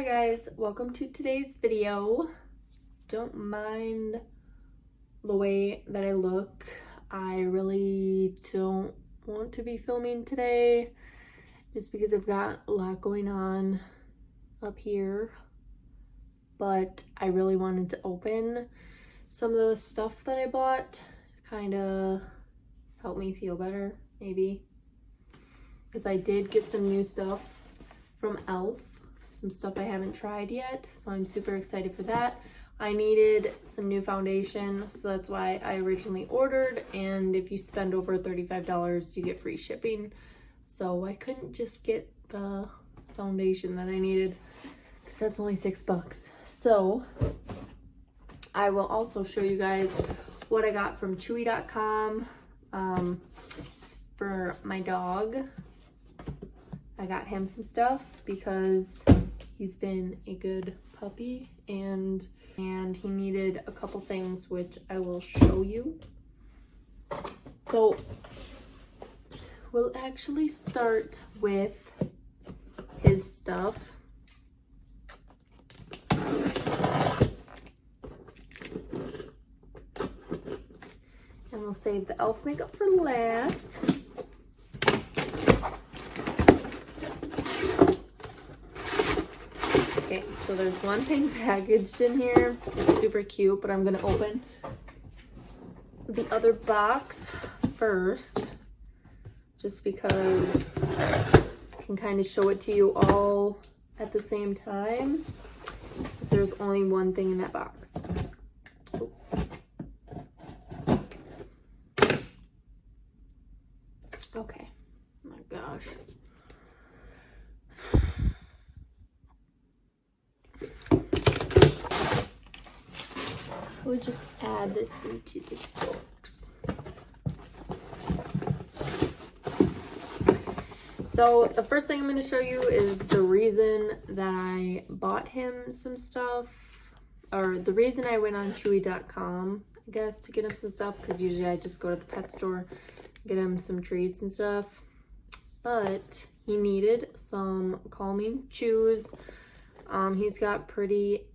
Hi guys, welcome to today's video. Don't mind the way that I look. I really don't want to be filming today just because I've got a lot going on up here, but I really wanted to open some of the stuff that I bought to kind of help me feel better, maybe, because I did get some new stuff from e.l.f. Some stuff I haven't tried yet, so I'm super excited for that. I needed some new foundation, so that's why I originally ordered, and if you spend over $35 you get free shipping, so I couldn't just get the foundation that I needed because that's only $6. So I will also show you guys what I got from chewy.com for my dog. I got him some stuff because he's been a good puppy and he needed a couple things, which I will show you. So we'll actually start with his stuff. And we'll save the e.l.f. makeup for last. Okay, so there's one thing packaged in here. It's super cute, but I'm gonna open the other box first, just because I can kind of show it to you all at the same time, because there's only one thing in that box. Oh. Okay, oh my gosh. We'll just add this into this box. So the first thing I'm going to show you is the reason that I bought him some stuff, or the reason I went on chewy.com, I guess, to get him some stuff, because usually I just go to the pet store, get him some treats and stuff. But he needed some calming chews. He's got pretty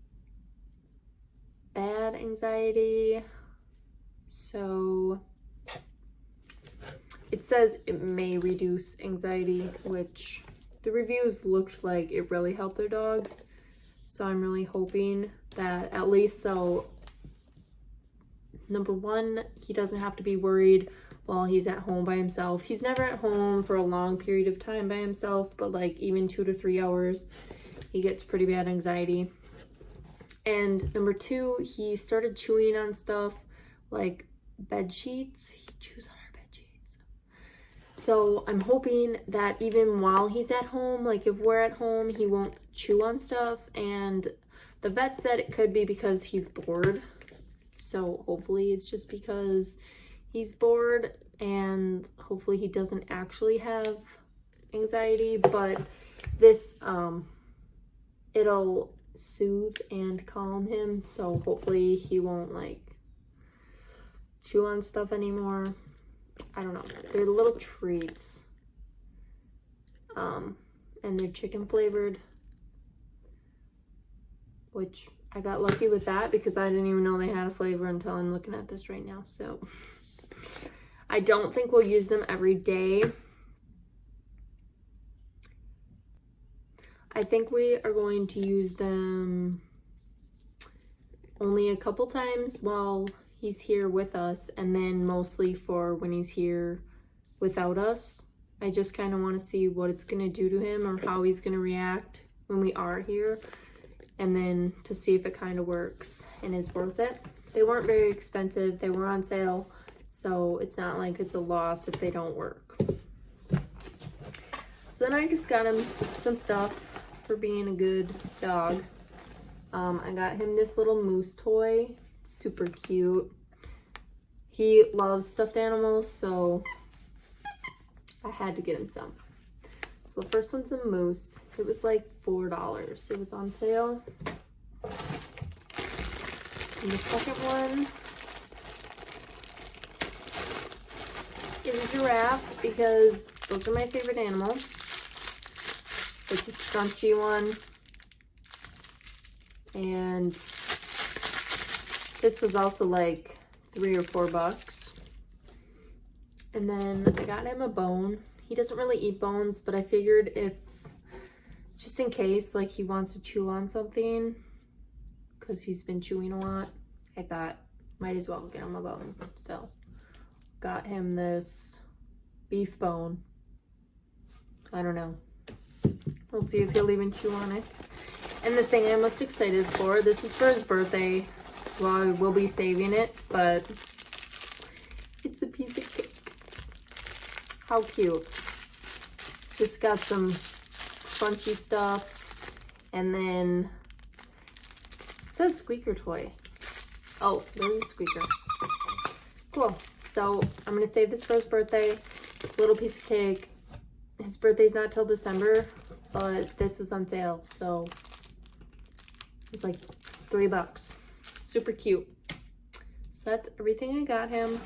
bad anxiety, so it says it may reduce anxiety, which the reviews looked like it really helped their dogs, so I'm really hoping that at least, so number one, he doesn't have to be worried while he's at home by himself. He's never at home for a long period of time by himself, but like even 2 to 3 hours he gets pretty bad anxiety. And number two, he started chewing on stuff like bed sheets. He chews on our bed sheets. So I'm hoping that even while he's at home, like if we're at home, he won't chew on stuff. And the vet said it could be because he's bored. So hopefully it's just because he's bored, and hopefully he doesn't actually have anxiety. But this, it'll soothe and calm him, so hopefully he won't like chew on stuff anymore. I don't know, they're little treats, and they're chicken flavored, which I got lucky with that because I didn't even know they had a flavor until I'm looking at this right now. So I don't think we'll use them every day. I think we are going to use them only a couple times while he's here with us, and then mostly for when he's here without us. I just kind of want to see what it's going to do to him, or how he's going to react when we are here, and then to see if it kind of works and is worth it. They weren't very expensive. They were on sale, so it's not like it's a loss if they don't work. So then I just got him some stuff for being a good dog. I got him this little moose toy, super cute. He loves stuffed animals, so I had to get him some. So the first one's a moose. It was like $4. It was on sale. And the second one is a giraffe, because those are my favorite animals. It's a scrunchy one. And this was also like $3 or $4. And then I got him a bone. He doesn't really eat bones, but I figured if, just in case, like he wants to chew on something, because he's been chewing a lot, I thought might as well get him a bone. So got him this beef bone. I don't know. We'll see if he'll even chew on it. And the thing I'm most excited for, this is for his birthday. Well, I will be saving it, but it's a piece of cake. How cute. Just got some crunchy stuff. And then it says squeaker toy. Oh, there's a squeaker. Cool. So I'm going to save this for his birthday. It's a little piece of cake. His birthday's not till December, but this was on sale. So it's like $3. Super cute. So that's everything I got him.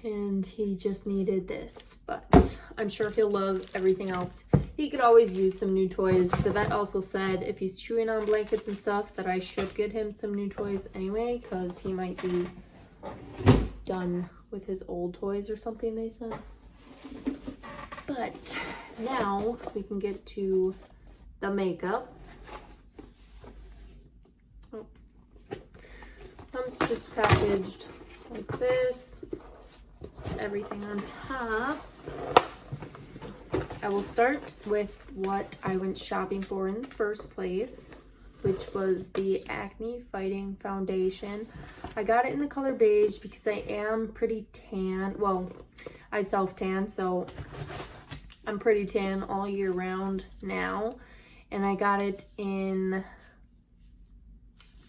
And he just needed this, but I'm sure he'll love everything else. He could always use some new toys. The vet also said if he's chewing on blankets and stuff that I should get him some new toys anyway, because he might be done with his old toys or something, they said. But now we can get to the makeup. Oh. Comes just packaged like this. Everything on top. I will start with what I went shopping for in the first place, which was the Acne Fighting Foundation. I got it in the color beige because I am pretty tan. Well, I self-tan, so I'm pretty tan all year round now. And I got it in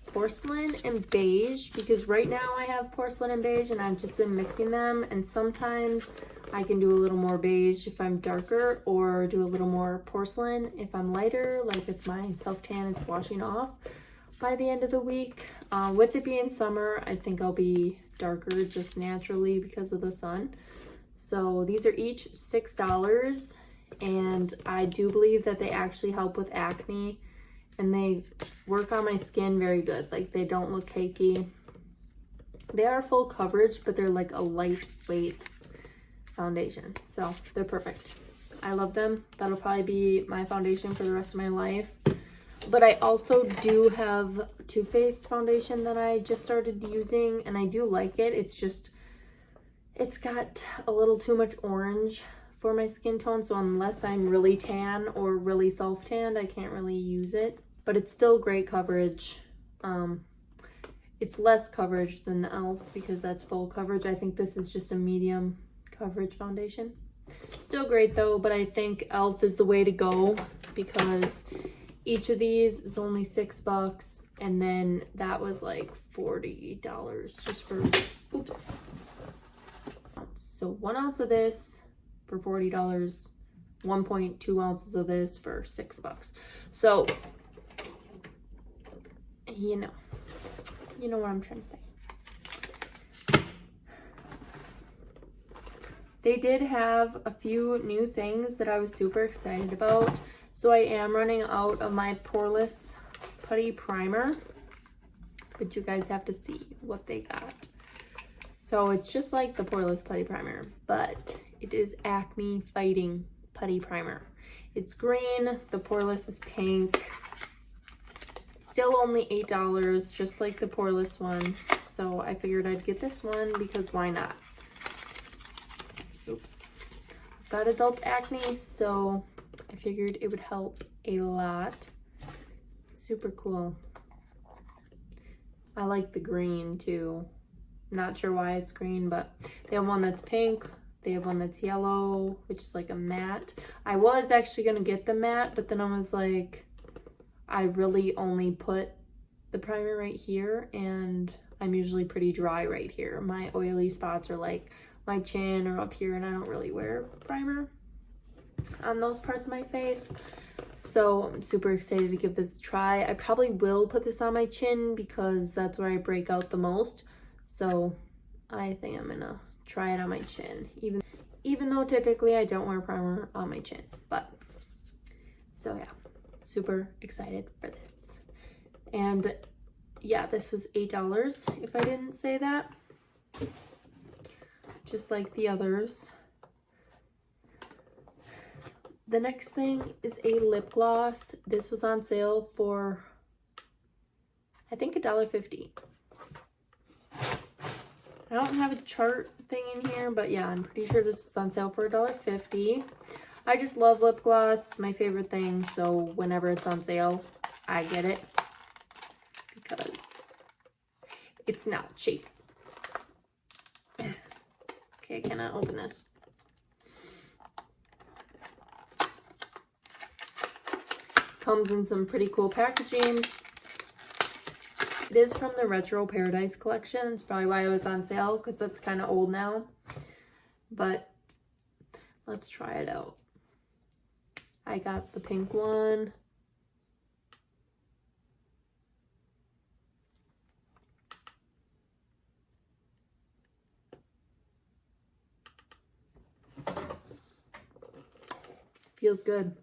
porcelain and beige because right now I have porcelain and beige and I've just been mixing them, and sometimes I can do a little more beige if I'm darker, or do a little more porcelain if I'm lighter, like if my self-tan is washing off by the end of the week. With it being summer, I think I'll be darker just naturally because of the sun. So these are each $6, and I do believe that they actually help with acne, and they work on my skin very good. Like, they don't look cakey. They are full coverage, but they're like a lightweight foundation, so they're perfect. I love them. That'll probably be my foundation for the rest of my life. But I also do have Too Faced foundation that I just started using, and I do like it. It's just, it's got a little too much orange for my skin tone, so unless I'm really tan or really self-tanned, I can't really use it. But it's still great coverage. It's less coverage than the e.l.f. because that's full coverage. I think this is just a medium coverage foundation. Still great though, but I think e.l.f. is the way to go because each of these is only $6, and then that was like $40 just for, oops. So 1 ounce of this for $40, 1.2 ounces of this for $6. So, you know what I'm trying to say. They did have a few new things that I was super excited about. So I am running out of my Poreless Putty Primer, but you guys have to see what they got. So it's just like the Poreless Putty Primer, but it is Acne Fighting Putty Primer. It's green, the Poreless is pink. Still only $8, just like the Poreless one. So I figured I'd get this one because why not? Oops. I've got adult acne, so I figured it would help a lot. Super cool. I like the green too. Not sure why it's green, but they have one that's pink. They have one that's yellow, which is like a matte. I was actually gonna get the matte, but then I was like, I really only put the primer right here, and I'm usually pretty dry right here. My oily spots are like my chin or up here, and I don't really wear primer on those parts of my face. So I'm super excited to give this a try. I probably will put this on my chin because that's where I break out the most. So I think I'm gonna try it on my chin, even though typically I don't wear primer on my chin. But so yeah, super excited for this. And yeah, this was $8 if I didn't say that. Just like the others. The next thing is a lip gloss. This was on sale for, I think, $1.50. I don't have a chart thing in here, but yeah, I'm pretty sure this was on sale for $1.50. I just love lip gloss. It's my favorite thing, so whenever it's on sale, I get it because it's not cheap. Okay, I cannot open this. Comes in some pretty cool packaging. It is from the Retro Paradise collection. It's probably why it was on sale, because it's kind of old now. But let's try it out. I got the pink one. Feels good.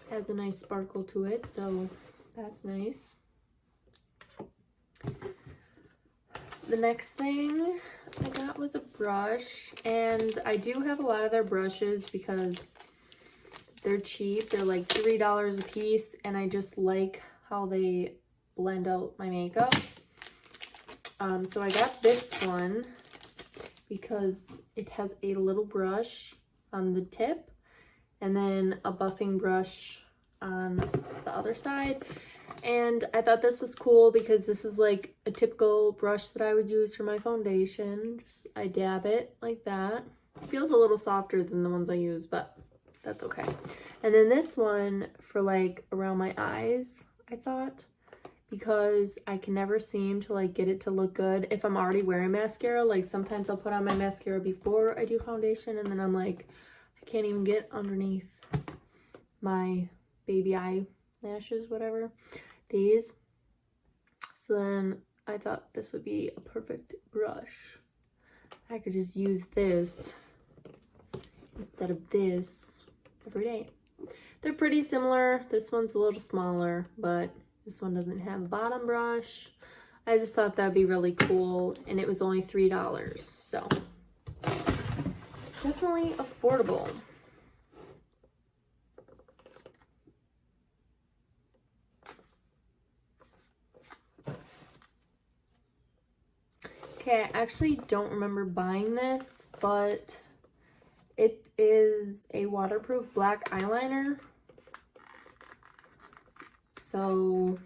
Has a nice sparkle to it, so that's nice. The next thing I got was a brush, and I do have a lot of their brushes because they're cheap. They're like $3 a piece, and I just like how they blend out my makeup. So I got this one because it has a little brush on the tip and then a buffing brush on the other side. And I thought this was cool because this is like a typical brush that I would use for my foundation. Just, I dab it like that. It feels a little softer than the ones I use, but that's okay. And then this one for like around my eyes, I thought, because I can never seem to like get it to look good if I'm already wearing mascara. Like sometimes I'll put on my mascara before I do foundation, and then I'm like, I can't even get underneath my baby eyelashes, whatever. These. So then I thought this would be a perfect brush. I could just use this instead of this every day. They're pretty similar. This one's a little smaller, but this one doesn't have a bottom brush. I just thought that'd be really cool, and it was only $3, so definitely affordable. Okay, I actually don't remember buying this, but it is a waterproof black eyeliner. So,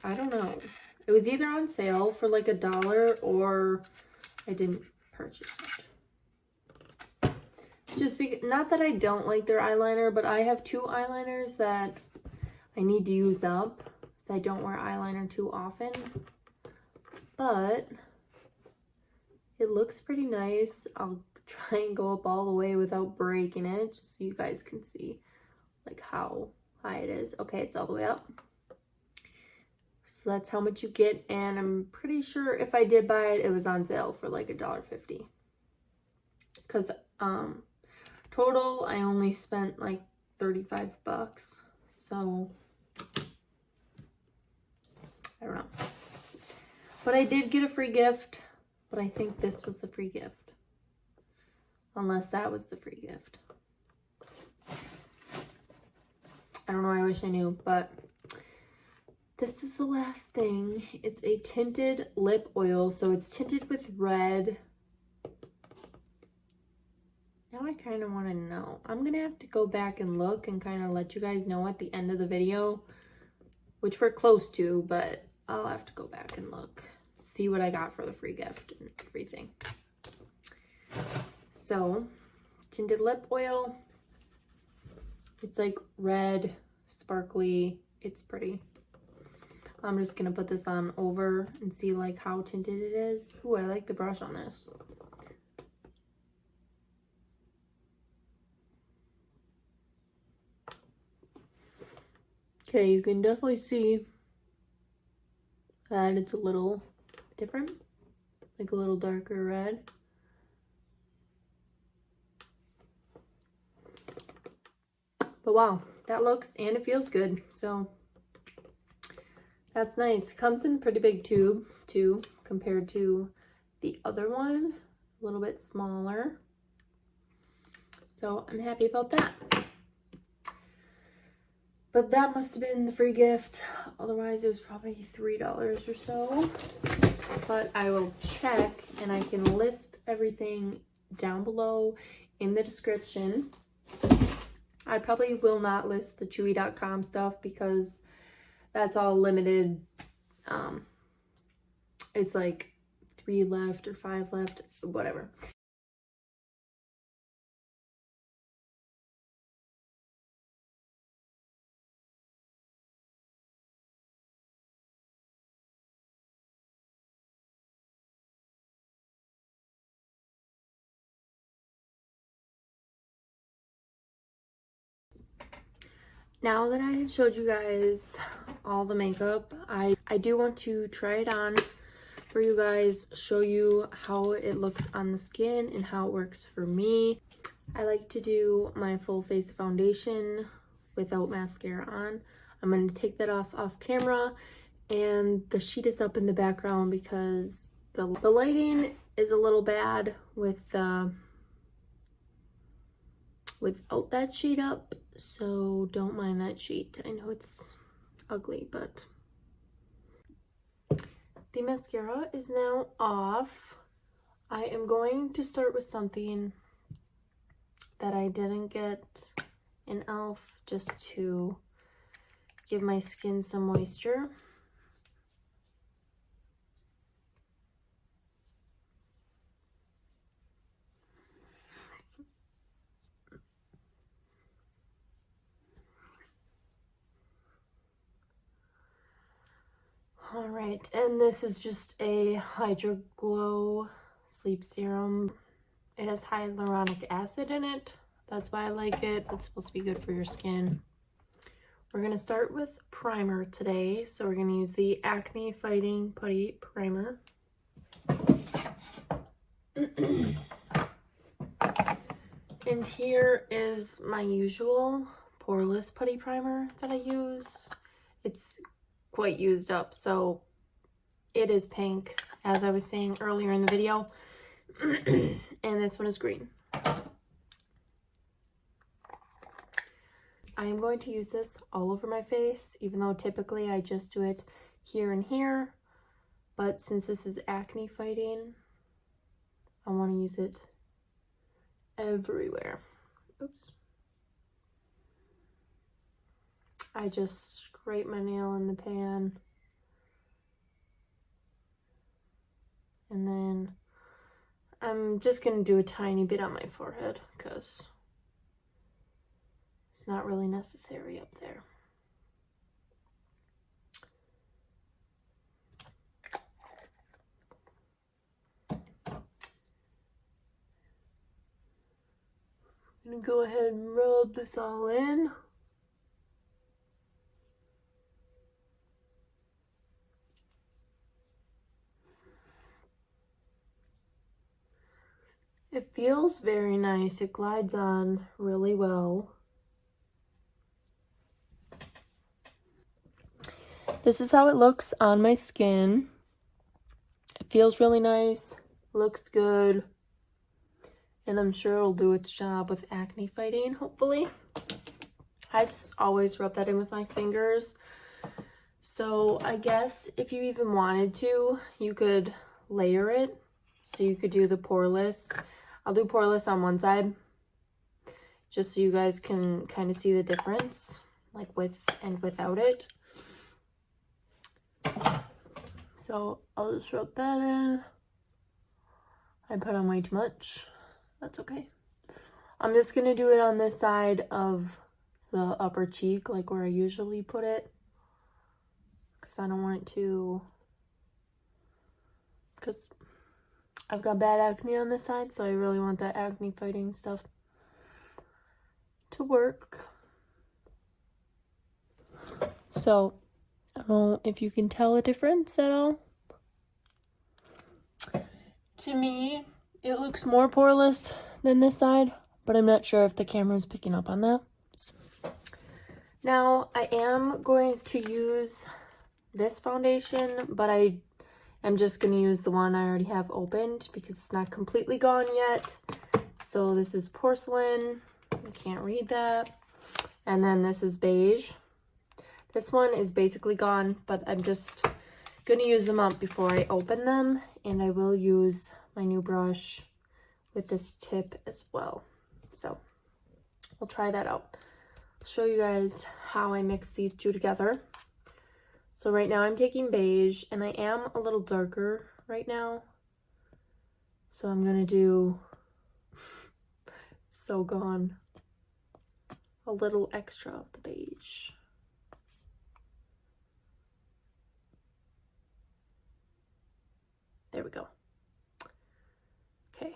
I don't know. It was either on sale for like $1 or I didn't purchase it. Just because, not that I don't like their eyeliner, but I have two eyeliners that I need to use up, so I don't wear eyeliner too often. But it looks pretty nice. I'll try and go up all the way without breaking it, just so you guys can see like how high it is. Okay, it's all the way up. So that's how much you get, and I'm pretty sure if I did buy it, it was on sale for like $1.50. Because total, I only spent like 35 bucks. So I don't know. But I did get a free gift, but I think this was the free gift. Unless that was the free gift. I don't know, I wish I knew, but this is the last thing. It's a tinted lip oil, so it's tinted with red. Now I kind of want to know. I'm going to have to go back and look and kind of let you guys know at the end of the video, which we're close to, but I'll have to go back and look. See what I got for the free gift and everything. So, tinted lip oil. It's like red, sparkly. It's pretty. I'm just gonna put this on over and see like how tinted it is. Ooh, I like the brush on this. Okay, you can definitely see that it's a little different, like a little darker red. But wow, that looks and it feels good. So that's nice. Comes in a pretty big tube too, compared to the other one, a little bit smaller. So I'm happy about that. But that must have been the free gift. Otherwise it was probably $3 or so. But I will check and I can list everything down below in the description. I probably will not list the chewy.com stuff because that's all limited. It's like 3 left or 5 left, whatever. Now that I have showed you guys all the makeup, I do want to try it on for you guys, show you how it looks on the skin and how it works for me. I like to do my full face foundation without mascara on. I'm going to take that off camera, and the sheet is up in the background because the lighting is a little bad with without that sheet up, so don't mind that sheet. I know it's ugly, but the mascara is now off. I am going to start with something that I didn't get in e.l.f. just to give my skin some moisture. All right, and this is just a Hydro Glow Sleep Serum. It has hyaluronic acid in it. That's why I like it. It's supposed to be good for your skin. We're going to start with primer today. So we're going to use the Acne Fighting Putty Primer. And here is my usual poreless putty primer that I use. It's quite used up, so it is pink, as I was saying earlier in the video. And this one is green. I am going to use this all over my face, even though typically I just do it here and here. But since this is acne fighting, I want to use it everywhere. Oops. I just scrape my nail in the pan. And then I'm just going to do a tiny bit on my forehead because it's not really necessary up there. I'm going to go ahead and rub this all in. It feels very nice. It glides on really well. This is how it looks on my skin. It feels really nice, looks good, and I'm sure it'll do its job with acne fighting, hopefully. I just always rub that in with my fingers. So I guess if you even wanted to, you could layer it. So you could do the poreless. I'll do poreless on one side, just so you guys can kind of see the difference, like with and without it. So I'll just rub that in. I put on way too much. That's okay. I'm just gonna do it on this side of the upper cheek, like where I usually put it, because I don't want it to, because I've got bad acne on this side, so I really want that acne fighting stuff to work. So I don't know if you can tell a difference at all. To me, it looks more poreless than this side, but I'm not sure if the camera is picking up on that. Now, I am going to use this foundation, but I am just going to use the one I already have opened because it's not completely gone yet. So this is porcelain. I can't read that. And then this is beige. This one is basically gone, but I'm just going to use them up before I open them. And I will use my new brush with this tip as well. So we'll try that out. I'll show you guys how I mix these two together. So right now I'm taking beige, and I am a little darker right now. So I'm gonna do, so gone, a little extra of the beige. There we go. Okay.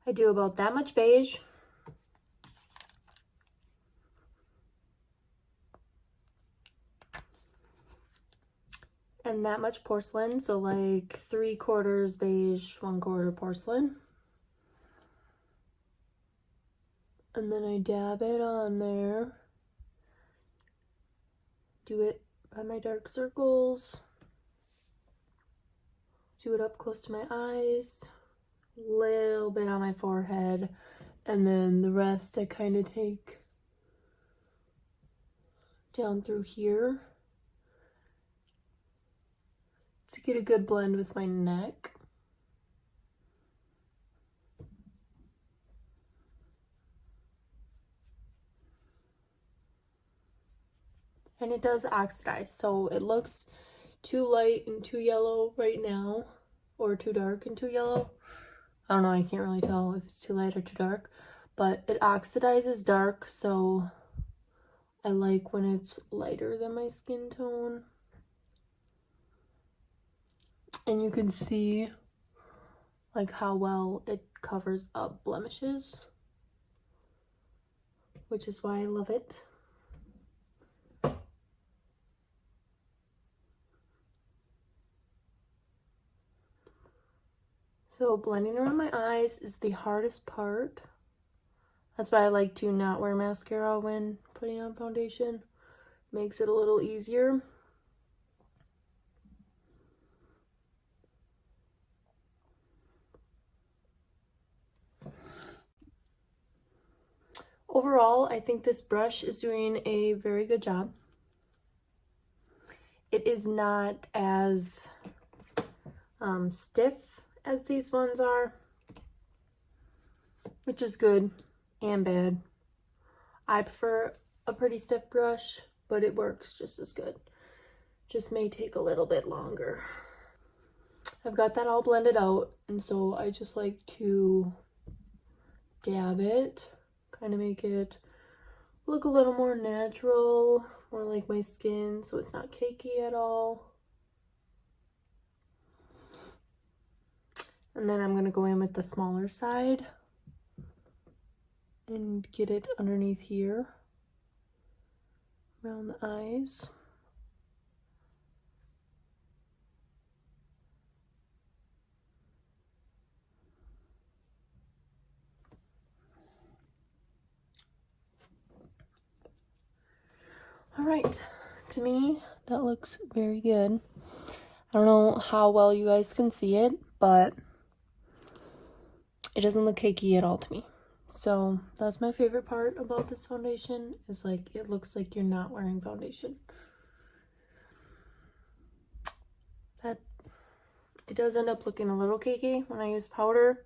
I do about that much beige. And that much porcelain, so like 3/4 beige, 1/4 porcelain. And then I dab it on there. Do it by my dark circles. Do it up close to my eyes. Little bit on my forehead. And then the rest I kind of take down through here to get a good blend with my neck. And it does oxidize, so it looks too light and too yellow right now, or too dark and too yellow. I don't know, I can't really tell if it's too light or too dark, but it oxidizes dark, so I like when it's lighter than my skin tone. And you can see like how well it covers up blemishes, which is why I love it. So blending around my eyes is the hardest part. That's why I like to not wear mascara when putting on foundation. Makes it a little easier. Overall, I think this brush is doing a very good job. It is not as stiff as these ones are, which is good and bad. I prefer a pretty stiff brush, but it works just as good. Just may take a little bit longer. I've got that all blended out, and so I just like to dab it, kind of make it look a little more natural, more like my skin, so it's not cakey at all. And then I'm going to go in with the smaller side and get it underneath here, around the eyes. All right, to me, that looks very good. I don't know how well you guys can see it, but it doesn't look cakey at all to me. So that's my favorite part about this foundation, is like it looks like you're not wearing foundation. That it does end up looking a little cakey when I use powder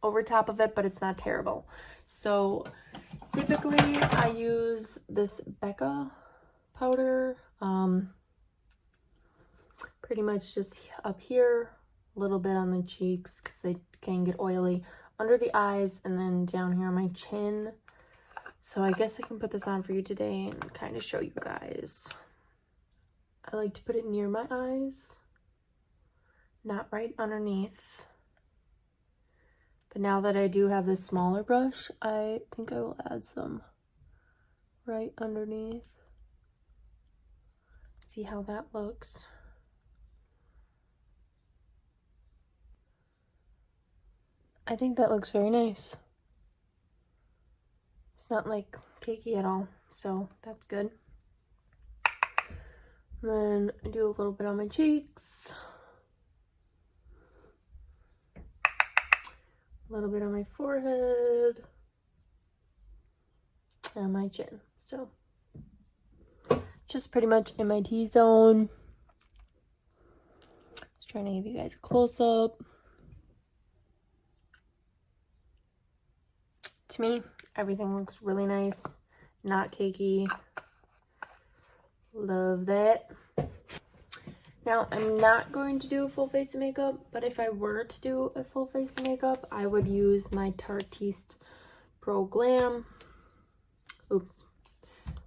over top of it, but it's not terrible. So typically I use this Becca powder, pretty much just up here, a little bit on the cheeks because they can get oily, under the eyes, and then down here on my chin. So I guess I can put this on for you today and kind of show you guys. I like to put it near my eyes, not right underneath. But now that I do have this smaller brush, I think I will add some right underneath. See how that looks. I think that looks very nice. It's not like cakey at all, so that's good. Then I do a little bit on my cheeks, a little bit on my forehead, and my chin. So just pretty much in my T-zone. Just trying to give you guys a close-up. To me, everything looks really nice, not cakey. Love that. Now, I'm not going to do a full face of makeup, but if I were to do a full face of makeup, I would use my Tartiste Pro Glam.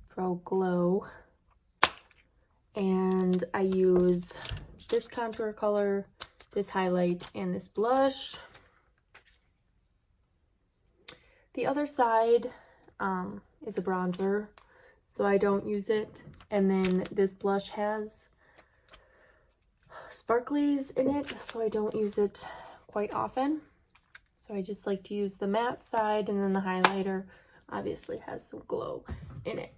Pro Glow. And I use this contour color, this highlight, and this blush. The other side is a bronzer, so I don't use it. And then this blush has sparklies in it, so I don't use it quite often. So I just like to use the matte side, and then the highlighter obviously has some glow in it.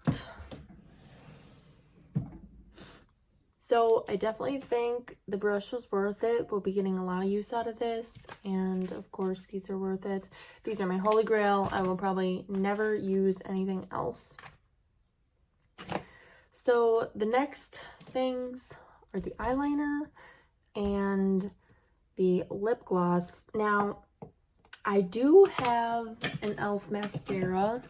So I definitely think the brush was worth it. We'll be getting a lot of use out of this. And of course, these are worth it. These are my holy grail. I will probably never use anything else. So the next things are the eyeliner and the lip gloss. Now, I do have an e.l.f. mascara.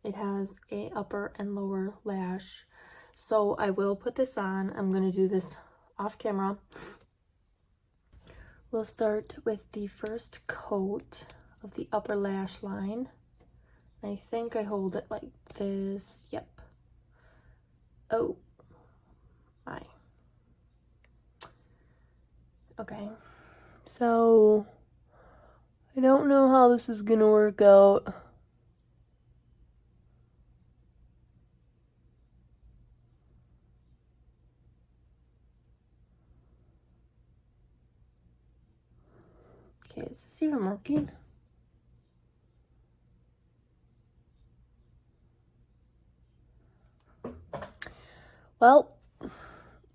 It has a upper and lower lash. So I will put this on. I'm going to do this off camera. We'll start with the first coat of the upper lash line. I think I hold it like this. Yep. Oh my. Okay. So I don't know how this is going to work out. Okay, is this even working? Well,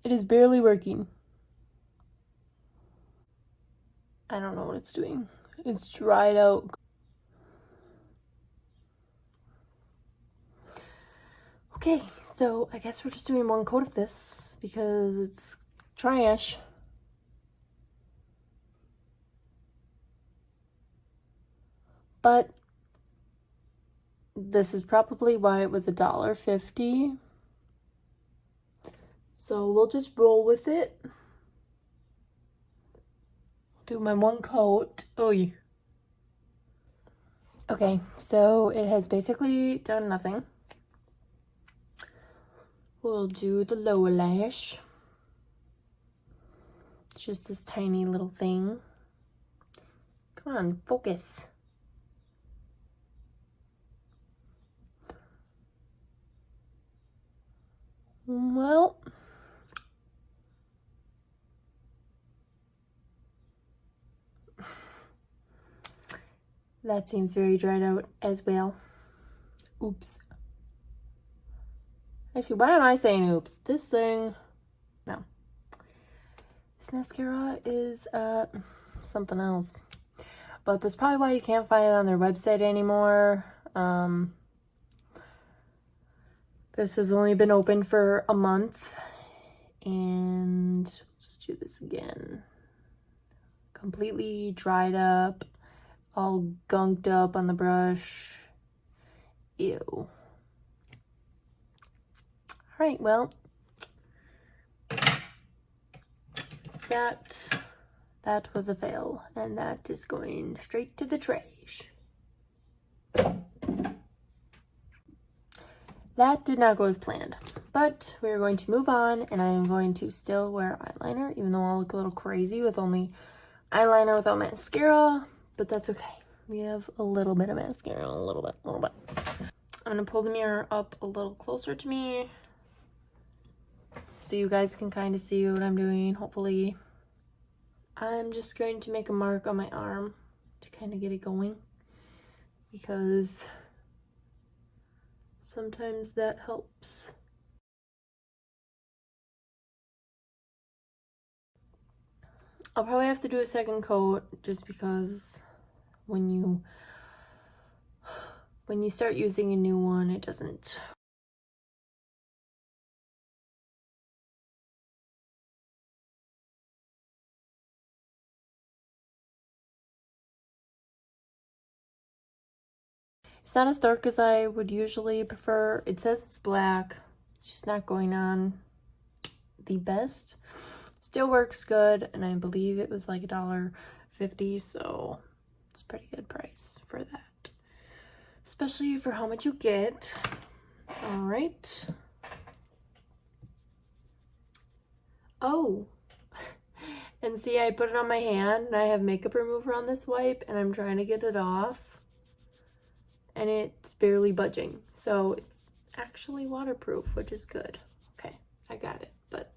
it is barely working. I don't know what it's doing. It's dried out. Okay, so I guess we're just doing one coat of this because it's trash. But this is probably why it was $1.50. So we'll just roll with it. Do my one coat. Oh, yeah. Okay, so it has basically done nothing. We'll do the lower lash. It's just this tiny little thing. Come on, focus. Well, that seems very dried out as well. Oops. Actually, why am I saying oops? This thing, no. This mascara is something else. But that's probably why you can't find it on their website anymore. This has only been open for a month. And let's do this again. Completely dried up, all gunked up on the brush. Ew. All right, well, that was a fail, and that is going straight to the trash. That did not go as planned, but we're going to move on, and I am going to still wear eyeliner, even though I'll look a little crazy with only eyeliner without mascara, but that's okay. We have a little bit of mascara, a little bit. I'm gonna pull the mirror up a little closer to me so you guys can kind of see what I'm doing, hopefully. I'm just going to make a mark on my arm to kind of get it going. because sometimes that helps. I'll probably have to do a second coat just because when you start using a new one, it doesn't. It's not as dark as I would usually prefer. It says it's black. It's just not going on the best. Still works good, and I believe it was like $1.50, so it's a pretty good price for that, especially for how much you get. All right. Oh, and see, I put it on my hand and I have makeup remover on this wipe and I'm trying to get it off and it's barely budging, so it's actually waterproof, which is good. Okay, I got it. But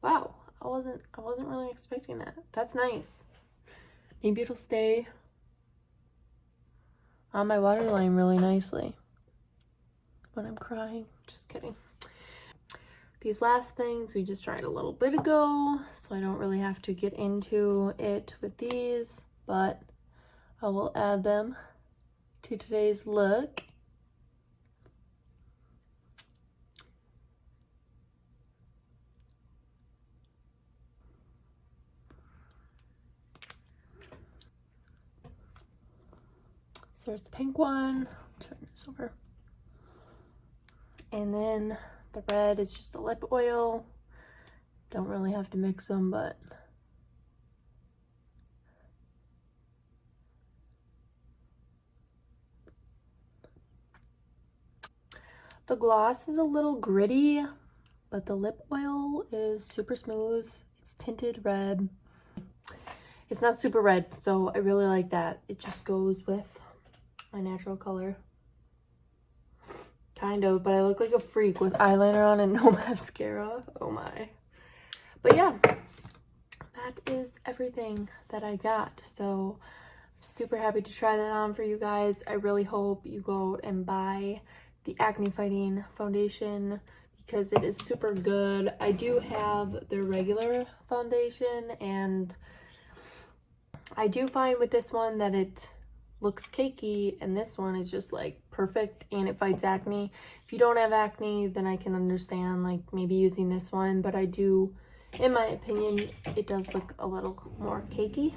wow, I wasn't really expecting that. That's nice. Maybe it'll stay on my waterline really nicely when I'm crying. Just kidding. These last things we just tried a little bit ago, so I don't really have to get into it with these, but I will add them to today's look. So there's the pink one. Turn this over. And then the red is just a lip oil. Don't really have to mix them, but the gloss is a little gritty, but the lip oil is super smooth. It's tinted red. It's not super red, so I really like that. It just goes with my natural color. Kind of, but I look like a freak with eyeliner on and no mascara. Oh my. But yeah, that is everything that I got. So I'm super happy to try that on for you guys. I really hope you go out and buy the acne fighting foundation because it is super good. I do have their regular foundation and I do find with this one that it looks cakey, and this one is just like perfect and it fights acne. If you don't have acne, then I can understand like maybe using this one, but I do, in my opinion, it does look a little more cakey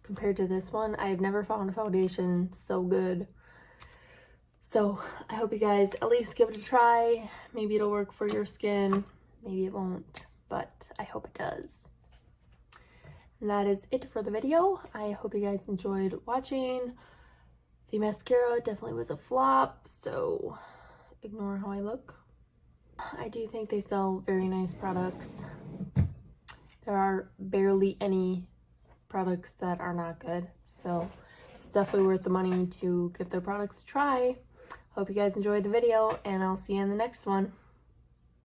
compared to this one. I've never found a foundation so good. So I hope you guys at least give it a try. Maybe it'll work for your skin, maybe it won't, but I hope it does. And that is it for the video. I hope you guys enjoyed watching. The mascara definitely was a flop, so ignore how I look. I do think they sell very nice products. There are barely any products that are not good, so it's definitely worth the money to give their products a try. Hope you guys enjoyed the video, and I'll see you in the next one.